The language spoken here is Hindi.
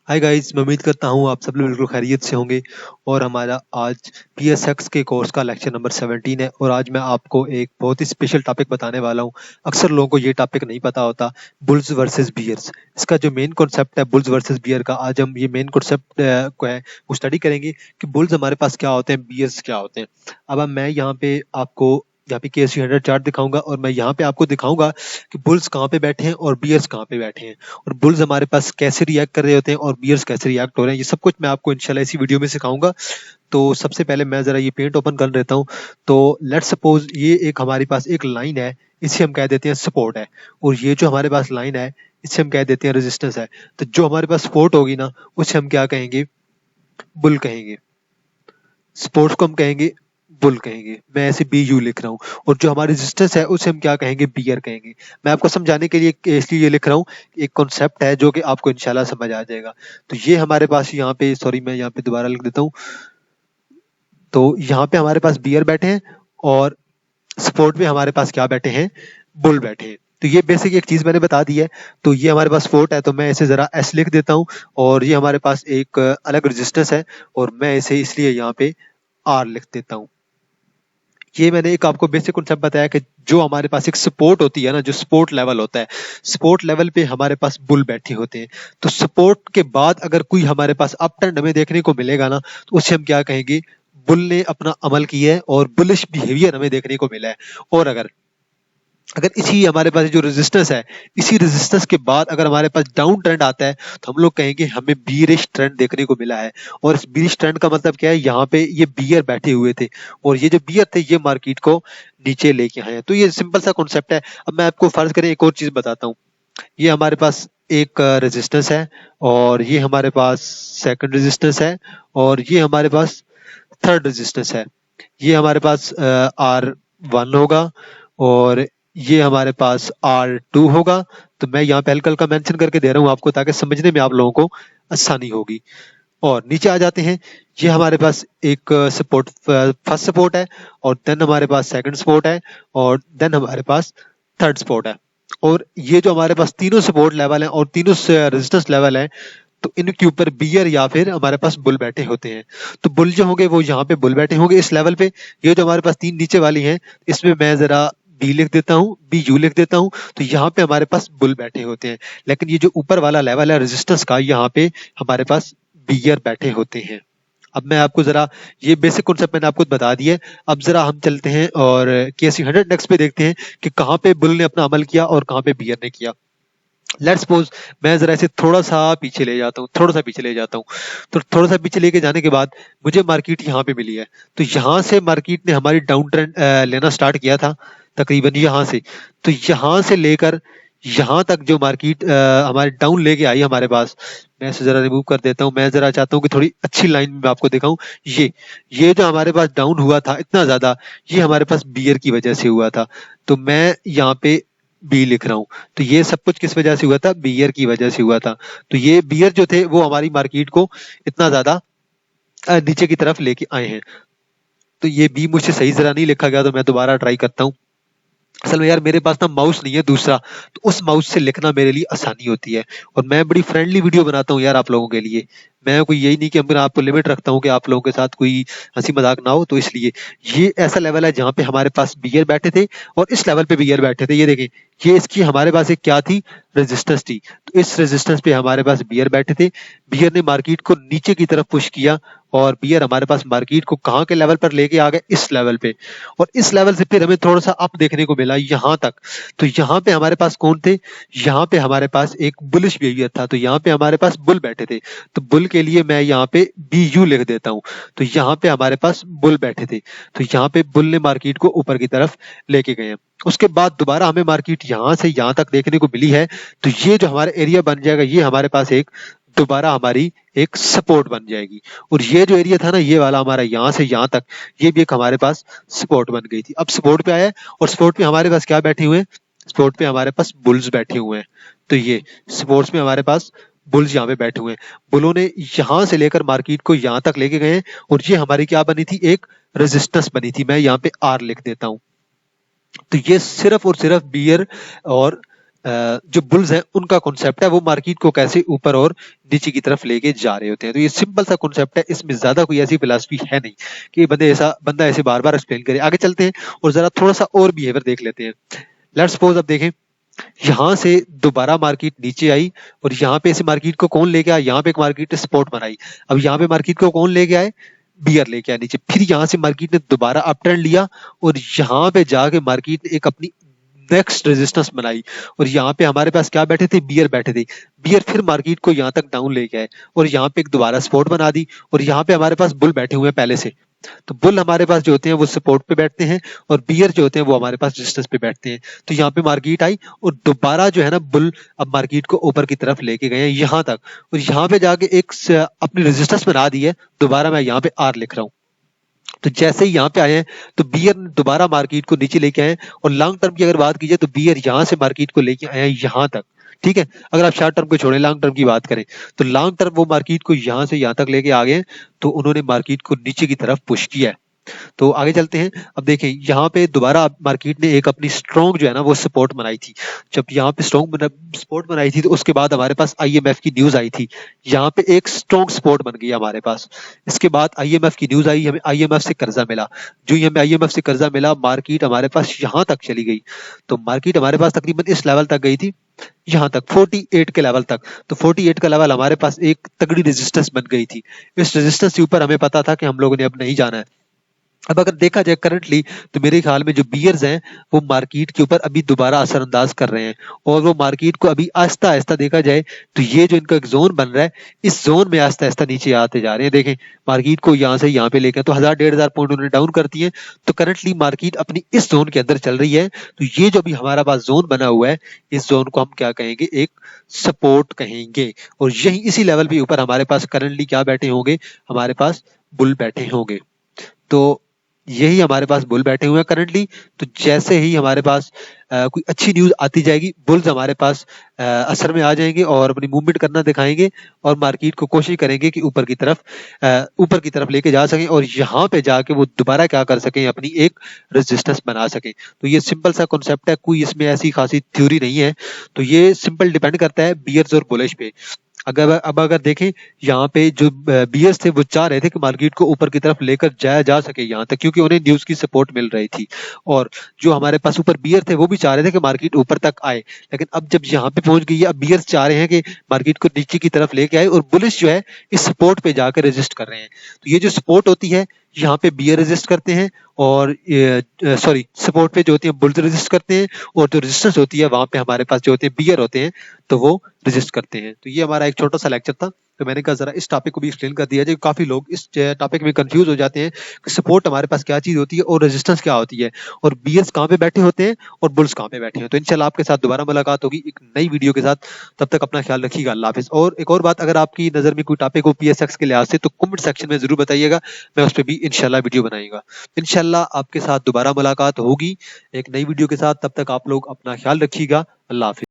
हाय गाइस, मैं उम्मीद करता हूँ आप सब लोग बिल्कुल खैरियत से होंगे। और हमारा आज पीएसएक्स के कोर्स का लेक्चर नंबर 17 है और आज मैं आपको एक बहुत ही स्पेशल टॉपिक बताने वाला हूँ। अक्सर लोगों को ये टॉपिक नहीं पता होता, बुल्स वर्सेस बियर्स। इसका जो मेन कॉन्सेप्ट है बुल्स वर्सेस बियर का, आज हम ये मेन कॉन्सेप्ट को है वो स्टडी करेंगे कि बुल्स हमारे पास क्या होते हैं, बियर्स क्या होते हैं। अब मैं यहाँ पे आपको यहाँ पे केएससी 100 चार्ट दिखाऊंगा और मैं यहाँ पे आपको दिखाऊंगा कि बुल्स कहाँ पे बैठे हैं और बियर्स कहाँ पे बैठे हैं, और बुल्स हमारे पास कैसे रिएक्ट कर रहे होते हैं और बियर्स कैसे रिएक्ट हो रहे हैं। ये सब कुछ मैं आपको इंशाल्लाह इसी वीडियो में सिखाऊंगा। तो सबसे पहले मैं जरा ये पेंट ओपन कर लेता हूँ। तो लेट्स सपोज ये एक हमारे पास एक लाइन है, इसे हम कह देते हैं सपोर्ट है, और ये जो हमारे पास लाइन है इसे हम कह देते हैं रेजिस्टेंस है। तो जो हमारे पास सपोर्ट होगी ना उसे हम क्या कहेंगे, बुल कहेंगे। स्पोर्ट्स को हम कहेंगे बुल कहेंगे, मैं ऐसे बी यू लिख रहा हूँ। और जो हमारा रेजिस्टेंस है उसे हम क्या कहेंगे, बियर कहेंगे। मैं आपको समझाने के लिए इसलिए ये लिख रहा हूँ, एक कॉन्सेप्ट है जो कि आपको इंशाल्लाह समझ आ जाएगा। तो ये हमारे पास यहाँ पे, सॉरी मैं यहाँ पे दोबारा लिख देता हूँ। तो यहाँ पे हमारे पास बियर बैठे हैं और सपोर्ट में हमारे पास क्या बैठे हैं, बुल बैठे हैं। तो ये बेसिक एक चीज मैंने बता दी है। तो ये हमारे पास फोर्ट है तो मैं इसे जरा एस लिख देता हूँ, और ये हमारे पास एक अलग रेजिस्टेंस है और मैं इसे इसलिए यहाँ पे आर लिख देता हूँ। ये मैंने एक आपको बेसिक कॉन्सेप्ट बताया कि जो हमारे पास एक सपोर्ट होती है ना, जो सपोर्ट लेवल होता है, सपोर्ट लेवल पे हमारे पास बुल बैठे होते हैं। तो सपोर्ट के बाद अगर कोई हमारे पास अप ट्रेंड हमें देखने को मिलेगा ना, तो उसे हम क्या कहेंगे, बुल ने अपना अमल किया है और बुलिश बिहेवियर हमें देखने को मिला है। और अगर अगर इसी हमारे पास जो रेजिस्टेंस है, इसी रेजिस्टेंस के बाद अगर हमारे पास डाउन ट्रेंड आता है तो हम लोग कहेंगे हमें बीयरिश ट्रेंड देखने को मिला है। और इस बीयरिश ट्रेंड का मतलब क्या है, यहाँ पे ये बियर बैठे हुए थे और ये जो बियर थे ये मार्केट को नीचे लेके आए हैं। तो ये सिंपल सा कॉन्सेप्ट है। अब मैं आपको फर्ज करें एक और चीज बताता हूँ। ये हमारे पास एक रेजिस्टेंस है और ये हमारे पास सेकंड रेजिस्टेंस है और ये हमारे पास थर्ड रेजिस्टेंस है। ये हमारे पास R1 होगा और ये हमारे पास R2 होगा। तो मैं यहाँ पे हल्का हल्का मेंशन करके दे रहा हूँ आपको ताकि समझने में आप लोगों को आसानी होगी। और नीचे आ जाते हैं, ये हमारे पास एक सपोर्ट, फर्स्ट सपोर्ट है और देन हमारे पास सेकंड सपोर्ट है और देन हमारे पास थर्ड सपोर्ट है। और ये जो हमारे पास तीनों सपोर्ट लेवल हैं और तीनों रेजिस्टेंस लेवल हैं, तो इनके ऊपर बियर या फिर हमारे पास बुल बैठे होते हैं। तो बुल जो होंगे वो यहाँ पे बुल बैठे होंगे इस लेवल पे। ये जो हमारे पास तीन नीचे वाली हैं, इसमें मैं जरा बी लिख देता हूँ, बी यू लिख देता हूँ। तो यहाँ पे हमारे पास बुल बैठे होते हैं, लेकिन ये जो ऊपर वाला लेवल है रेजिस्टेंस का, यहाँ पे हमारे पास बियर बैठे होते हैं। अब मैं आपको जरा ये बेसिक कॉन्सेप्ट मैंने आपको बता दिया है। अब जरा हम चलते हैं और केएससी 100 इंडेक्स पे देखते हैं कि कहाँ पे बुल ने अपना अमल किया और कहाँ पे बियर ने किया। लेट्स सपोज मैं जरा इसे थोड़ा सा पीछे ले जाता हूँ, थोड़ा सा पीछे ले जाता हूँ। तो थोड़ा सा पीछे लेके जाने के बाद मुझे मार्केट यहाँ पे मिली है। तो यहाँ से मार्केट ने हमारी डाउन ट्रेंड लेना स्टार्ट किया था, तकरीबन यहाँ से। तो यहाँ से लेकर यहाँ तक जो मार्केट हमारे डाउन लेके आई हमारे पास, मैं इसे जरा रिमूव कर देता हूँ। मैं जरा चाहता हूँ कि थोड़ी अच्छी लाइन में मैं आपको दिखाऊं। ये जो हमारे पास डाउन हुआ था इतना ज्यादा, ये हमारे पास बियर की वजह से हुआ था। तो मैं यहाँ पे बी लिख रहा हूँ। तो ये सब कुछ किस वजह से हुआ था, बियर की वजह से हुआ था। तो ये बियर जो थे वो हमारी मार्केट को इतना ज्यादा नीचे की तरफ लेके आए हैं। तो ये बी मुझसे सही जरा नहीं लिखा गया, तो मैं दोबारा ट्राई करता हूँ। असल में यार मेरे पास ना माउस नहीं है दूसरा, तो उस माउस से लिखना मेरे लिए आसानी होती है। और मैं बड़ी फ्रेंडली वीडियो बनाता हूँ यार आप लोगों के लिए। मैं कोई यही नहीं कि मैं आपको लिमिट रखता हूँ कि आप लोगों के साथ कोई हंसी मजाक ना हो। तो इसलिए ये ऐसा लेवल है जहाँ पे हमारे पास बियर बैठे थे और इस लेवल पे बियर बैठे थे। ये देखें, ये इसकी हमारे पास एक क्या थी, रेजिस्टेंस थी। तो इस रेजिस्टेंस पे हमारे पास बियर बैठे थे। बियर ने मार्केट को नीचे की तरफ पुश किया और बियर हमारे पास मार्केट को कहाँ के लेवल पर लेके आ गए, इस लेवल पे। और इस लेवल से फिर हमें थोड़ा सा अप देखने को मिला यहाँ तक। तो यहाँ पे हमारे पास कौन थे, यहाँ पे हमारे पास एक बुलिश बिहेवियर था। तो यहाँ पे हमारे पास बुल बैठे थे। तो बुल के लिए मैं यहाँ पे बी यू लिख देता हूँ। तो यहाँ पे हमारे पास बुल बैठे थे। तो यहाँ पे बुल ने मार्केट को ऊपर की तरफ लेके गए हैं। उसके बाद दोबारा हमें मार्केट यहाँ से यहाँ तक देखने को मिली है। तो ये जो हमारा एरिया बन जाएगा, ये हमारे पास एक दोबारा हमारी एक सपोर्ट बन जाएगी। और ये जो एरिया था ना, ये वाला हमारा यहाँ से यहाँ तक, ये भी एक हमारे पास सपोर्ट बन गई थी। अब सपोर्ट पे आया है और सपोर्ट पे हमारे पास क्या बैठे हुए हैं, सपोर्ट पे हमारे पास बुल्स बैठे हुए हैं। तो ये सपोर्ट्स में हमारे पास बुल्स यहाँ पे बैठे हुए हैं। बुलों ने यहाँ से लेकर मार्केट को यहाँ तक लेके गए हैं और ये हमारी क्या बनी थी, एक रेजिस्टेंस बनी थी। मैं यहाँ पे आर लिख देता हूँ। तो ये सिर्फ और सिर्फ बियर और जो बुल्स हैं उनका कॉन्सेप्ट है, वो मार्केट को कैसे ऊपर और नीचे की तरफ लेके जा रहे होते हैं। तो ये सिंपल सा कॉन्सेप्ट है, इसमें ज्यादा कोई ऐसी फिलॉसफी है नहीं कि बंदा ऐसे बार बार एक्सप्लेन करे। आगे चलते हैं और जरा थोड़ा सा और बिहेवियर देख लेते हैं। लेट्स सपोज अब देखें, यहाँ से दोबारा मार्केट नीचे आई और यहाँ पे इसे मार्केट को कौन लेके आया, यहाँ पे एक मार्केट ने सपोर्ट बनाई। अब यहाँ पे मार्केट को कौन लेके आए, बियर लेके आया नीचे। फिर यहाँ से मार्केट ने दोबारा अप ट्रेंड लिया और यहाँ पे जाके मार्केट ने एक अपनी नेक्स्ट रेजिस्टेंस बनाई और यहाँ पे हमारे पास क्या बैठे थे, बियर बैठे थे। बियर फिर मार्केट को यहाँ तक डाउन लेके आए और यहाँ पे एक दोबारा सपोर्ट बना दी और यहाँ पे हमारे पास बुल बैठे हुए हैं पहले से। तो बुल हमारे पास जो होते हैं वो सपोर्ट पे बैठते हैं और बियर जो होते हैं वो हमारे पास रेजिस्टेंस पे बैठते हैं। तो यहाँ पे मार्केट आई और दोबारा जो है ना बुल अब मार्केट को ऊपर की तरफ लेके गए हैं यहाँ तक और यहाँ पे जाके एक अपनी रेजिस्टेंस बना दी है। दोबारा मैं यहाँ पे आर लिख रहा हूँ। तो जैसे ही यहाँ पे आए हैं तो बियर दोबारा मार्केट को नीचे लेके आए और लॉन्ग टर्म की अगर बात कीजिए तो बियर यहाँ से मार्केट को लेके आए हैं यहाँ तक। ठीक है, अगर आप शॉर्ट टर्म को छोड़ें लॉन्ग टर्म की बात करें तो लॉन्ग टर्म वो मार्केट को यहाँ से यहाँ तक लेके आ गए, तो उन्होंने मार्केट को नीचे की तरफ पुश किया है। तो आगे चलते हैं। अब देखें यहाँ पे दोबारा मार्केट ने एक अपनी स्ट्रॉन्ग जो है ना वो सपोर्ट बनाई थी। जब यहाँ पे स्ट्रॉन्ग सपोर्ट बनाई थी तो उसके बाद हमारे पास आईएमएफ की न्यूज आई थी। यहाँ पे एक स्ट्रॉन्ग सपोर्ट बन गई हमारे पास। इसके बाद आईएमएफ की न्यूज आई, हमें आईएमएफ से कर्जा मिला। जो हमें आईएमएफ से कर्जा मिला, मार्केट हमारे पास यहाँ तक चली गई। तो मार्केट हमारे पास तकरीबन इस लेवल तक गई थी, यहाँ तक 48 के लेवल तक। तो 48 का लेवल हमारे पास एक तगड़ी रेजिस्टेंस बन गई थी। इस रेजिस्टेंस के ऊपर हमें पता था कि हम लोगों ने अब नहीं जाना है। अब अगर देखा जाए करंटली तो मेरे ख्याल में जो बियर्स हैं वो मार्केट के ऊपर अभी दोबारा असरअंदाज कर रहे हैं और वो मार्केट को अभी आहिस्ता आहिस्ता देखा जाए तो ये जो इनका एक जोन बन रहा है, इस जोन में आहिस्ता आहिस्ता नीचे आते जा रहे हैं। देखें मार्केट को यहाँ से यहाँ पे लेकर तो 1000-1500 पॉइंट उन्होंने डाउन करती है। तो करंटली मार्केट अपनी इस जोन के अंदर चल रही है। तो ये जो भी हमारा पास जोन बना हुआ है, इस जोन को हम क्या कहेंगे, एक सपोर्ट कहेंगे। और यही इसी लेवल पे ऊपर हमारे पास करंटली क्या बैठे होंगे, हमारे पास बुल बैठे होंगे। तो यही हमारे पास बुल बैठे हुए हैं करंटली। तो जैसे ही हमारे पास कोई अच्छी न्यूज आती जाएगी, बुल्स हमारे पास असर में आ जाएंगे और अपनी मूवमेंट करना दिखाएंगे और मार्केट को कोशिश करेंगे कि ऊपर की तरफ लेके जा सकें और यहाँ पे जाके वो दोबारा क्या कर सकें, अपनी एक रेजिस्टेंस बना सकें। तो ये सिंपल सा कॉन्सेप्ट है, कोई इसमें ऐसी खासी थ्योरी नहीं है। तो ये सिंपल डिपेंड करता है बियर्स और बुलिश पे। अगर देखें यहाँ पे जो बियर्स थे वो चाह रहे थे कि मार्केट को ऊपर की तरफ लेकर जाया जा सके यहाँ तक, क्योंकि उन्हें न्यूज की सपोर्ट मिल रही थी। और जो हमारे पास ऊपर बियर थे वो भी चाह रहे थे कि मार्केट ऊपर तक आए। लेकिन अब जब यहाँ पे पहुंच गई है, अब बियर्स चाह रहे हैं कि मार्केट को नीचे की तरफ लेके आए और बुलिश जो है इस सपोर्ट पे जाकर रेजिस्ट कर रहे हैं। तो ये जो सपोर्ट होती है यहाँ पे बियर रेजिस्ट करते हैं और सपोर्ट पे जो होती है बुल्स रेजिस्ट करते हैं और जो रेजिस्टेंस होती है वहां पे हमारे पास जो होते हैं बियर होते हैं तो वो रेजिस्ट करते हैं। तो ये हमारा एक छोटा सा लेक्चर था। तो मैंने कहा जरा इस टॉपिक को भी एक्सप्लेन कर दिया जाए। काफी लोग इस टॉपिक में कंफ्यूज हो जाते हैं कि सपोर्ट हमारे पास क्या चीज होती है और रेजिस्टेंस क्या होती है और बियर्स कहाँ पे बैठे होते हैं और बुल्स कहाँ पे बैठे हैं। तो इंशाल्लाह आपके साथ दोबारा मुलाकात होगी एक नई वीडियो के साथ। तब तक अपना ख्याल रखिएगा। अल्लाह हाफिज। और एक और बात, अगर आपकी नजर में कोई टॉपिक हो पीएसएक्स के लिहाज से तो कमेंट सेक्शन में जरूर बताइएगा, मैं उस पर भी इंशाल्लाह वीडियो बनाएगा। इंशाल्लाह आपके साथ दोबारा मुलाकात होगी एक नई वीडियो के साथ। तब तक आप लोग अपना ख्याल रखिएगा। अल्लाह हाफिज।